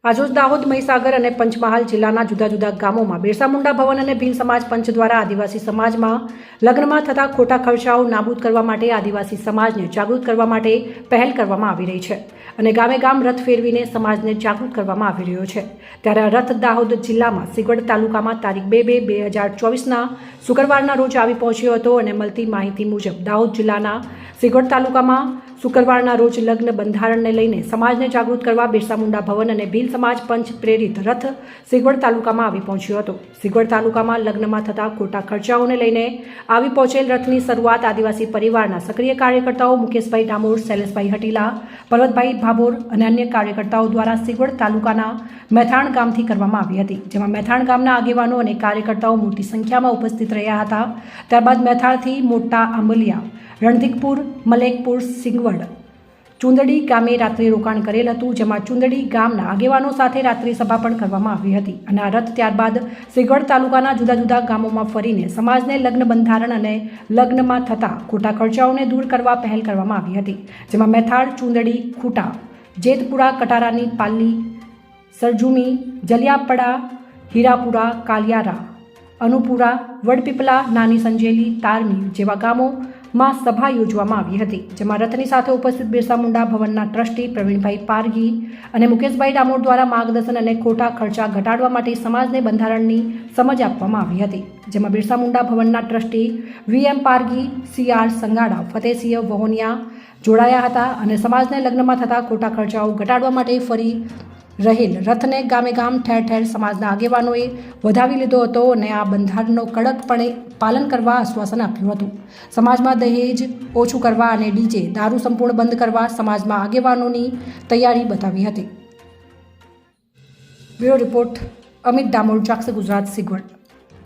આજરોજ દાહોદ, મહીસાગર અને પંચમહાલ જિલ્લાના જુદા જુદા ગામોમાં બિરસા મુંડા ભવન અને ભીલ સમાજ પંચ દ્વારા આદિવાસી સમાજમાં લગ્નમાં થતા ખોટા ખર્ચાઓ નાબૂદ કરવા માટે આદિવાસી સમાજને જાગૃત કરવા માટે પહેલ કરવામાં આવી રહી છે અને ગામે ગામ રથ ફેરવીને સમાજને જાગૃત કરવામાં આવી રહ્યો છે। ત્યારે આ રથ દાહોદ જિલ્લામાં સિગવડ તાલુકામાં તારીખ 2/2/2024ના શુક્રવારના રોજ આવી પહોંચ્યો હતો અને મળતી માહિતી મુજબ દાહોદ જિલ્લાના સિગવડ તાલુકામાં શુક્રવારના રોજ લગ્ન બંધારણને લઈને સમાજને જાગૃત કરવા બિરસા મુંડા ભવન અને ભીલ સમાજ પંચ પ્રેરિત રથ સિગવડ તાલુકામાં આવી પહોંચ્યો હતો। સિગવડ તાલુકામાં લગ્નમાં થતા ખોટા ખર્ચાઓને લઈને આવી પહોંચેલ રથની શરૂઆત આદિવાસી પરિવારના સક્રિય કાર્યકર્તાઓ મુકેશભાઈ ડામોર, શૈલેષભાઈ હટીલા, પર્વતભાઈ ભાભોર અને અન્ય કાર્યકર્તાઓ દ્વારા સિગવડ તાલુકાના મેથાણ ગામથી કરવામાં આવી હતી, જેમાં મેથાણ ગામના આગેવાનો અને કાર્યકર્તાઓ મોટી સંખ્યામાં ઉપસ્થિત રહ્યા હતા। ત્યારબાદ મેથાણથી મોટા આંબલિયા, રણધીકપુર, મલેકપુર, સિંગવડ, ચુંદડી ગામે રાત્રિ રોકાણ કરેલ હતું, જેમાં ચુંદડી ગામના આગેવાનો સાથે રાત્રિ સભા પણ કરવામાં આવી હતી અને આ રથ ત્યારબાદ સિગવડ તાલુકાના જુદા જુદા ગામોમાં ફરીને સમાજને લગ્ન બંધારણ અને લગ્નમાં થતા ખોટા ખર્ચાઓને દૂર કરવા પહેલ કરવામાં આવી હતી, જેમાં મેથાડ, ચુંદડી, ખૂટા, જેતપુરા, કટારાની પાલ્લી, સરજુમી, જલિયાપડા, હીરાપુરા, કાલિયારા, અનુપુરા, વડપીપલા, નાની સંજેલી, તારમી જેવા ગામોમાં સભા યોજવામાં આવી હતી, જેમાં રથની સાથે ઉપસ્થિત બિરસા મુંડા ભવનના ટ્રસ્ટી પ્રવીણભાઈ પારગી અને મુકેશભાઈ ડામોર દ્વારા માર્ગદર્શન અને ખોટા ખર્ચા ઘટાડવા માટે સમાજને બંધારણની સમજ આપવામાં આવી હતી, જેમાં બિરસા મુંડા ભવનના trustee VM Pargi, CR Sangada, Fatehsinh Vahoniya જોડાયા હતા અને સમાજને લગ્નમાં થતા ખોટા ખર્ચાઓ ઘટાડવા માટે ફરી રહેલ રથને ગામે ગામ ઠેર ઠેર સમાજના આગેવાનોએ વધાવી લીધો હતો અને આ બંધારણનો કડકપણે પાલન કરવા આશ્વાસન આપ્યું હતું। સમાજમાં દહેજ ઓછું કરવા અને ડીજે, દારૂ સંપૂર્ણ બંધ કરવા સમાજમાં આગેવાનોની તૈયારી બતાવી હતી। બ્યુરો રિપોર્ટ, અમિત ડામોર, જાક્ષ ગુજરાત, સિગવડ।